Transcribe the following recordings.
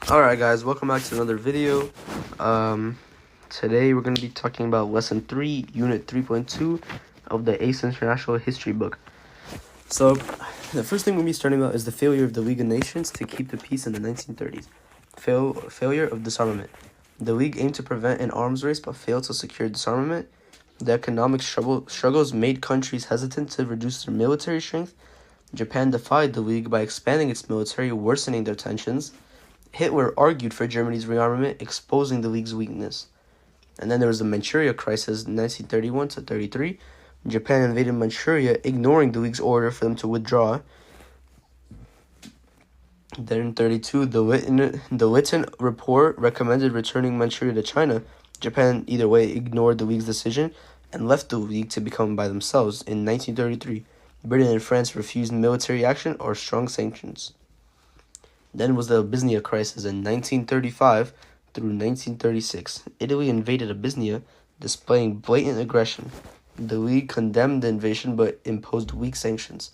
Alright guys, welcome back to another video. Today we're going to be talking about lesson 3, unit 3.2 of the Aice International History book. So, the first thing we're going to be starting about is the failure of the League of Nations to keep the peace in the 1930s. Failure of disarmament. The League aimed to prevent an arms race but failed to secure disarmament. The economic struggles made countries hesitant to reduce their military strength. Japan defied the League by expanding its military, worsening their tensions. Hitler argued for Germany's rearmament, exposing the League's weakness. And then there was the Manchuria crisis in 1931 to 33. Japan invaded Manchuria, ignoring the League's order for them to withdraw. Then in 32, the Lytton report recommended returning Manchuria to China. Japan, either way, ignored the League's decision and left the League to become by themselves. In 1933, Britain and France refused military action or strong sanctions. Then was the Abyssinia crisis in 1935 through 1936. Italy invaded Abyssinia, displaying blatant aggression. The League condemned the invasion but imposed weak sanctions.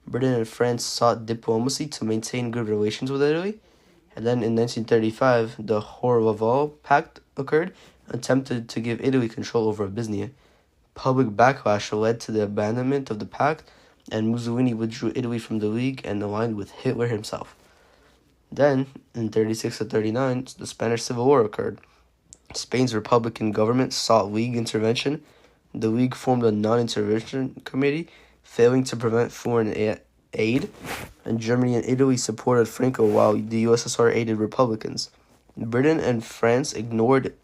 Britain and France sought diplomacy to maintain good relations with Italy. And then in 1935, the Laval Pact occurred, attempted to give Italy control over Abyssinia. Public backlash led to the abandonment of the pact, and Mussolini withdrew Italy from the League and aligned with Hitler himself. Then, in 36 to 39, the Spanish Civil War occurred. Spain's Republican government sought League intervention. The League formed a non-intervention committee, failing to prevent foreign aid, and Germany and Italy supported Franco while the USSR aided Republicans. Britain and France ignored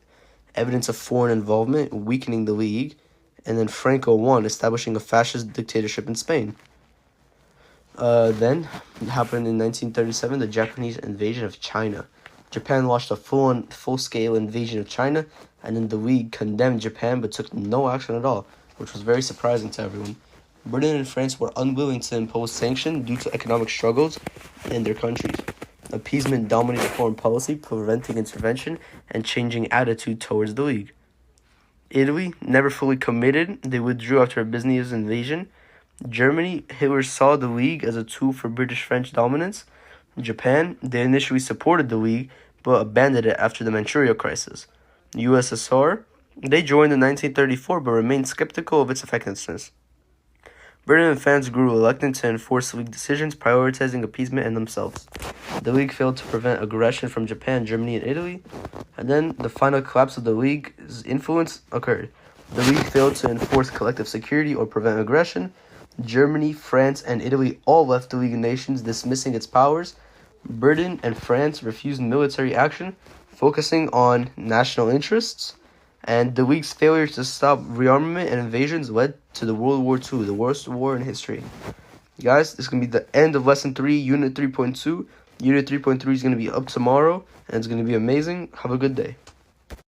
evidence of foreign involvement, weakening the League, and then Franco won, establishing a fascist dictatorship in Spain. Then happened in 1937, the Japanese invasion of China. Japan launched a full-scale invasion of China, and then the League condemned Japan but took no action at all, which was very surprising to everyone. Britain and France were unwilling to impose sanctions due to economic struggles in their countries. Appeasement dominated foreign policy, preventing intervention and changing attitude towards the League. Italy never fully committed. They withdrew after Abyssinia's invasion. Germany, Hitler saw the League as a tool for British-French dominance. Japan, they initially supported the League, but abandoned it after the Manchuria crisis. USSR, they joined in 1934, but remained skeptical of its effectiveness. Britain and France grew reluctant to enforce League decisions, prioritizing appeasement and themselves. The League failed to prevent aggression from Japan, Germany, and Italy. And then the final collapse of the League's influence occurred. The League failed to enforce collective security or prevent aggression. Germany, France, and Italy all left the League of Nations, dismissing its powers. Britain and France refused military action, focusing on national interests. And the League's failure to stop rearmament and invasions led to the World War II, the worst war in history. Guys, this is going to be the end of Lesson 3, Unit 3.2. Unit 3.3 is going to be up tomorrow, and it's going to be amazing. Have a good day.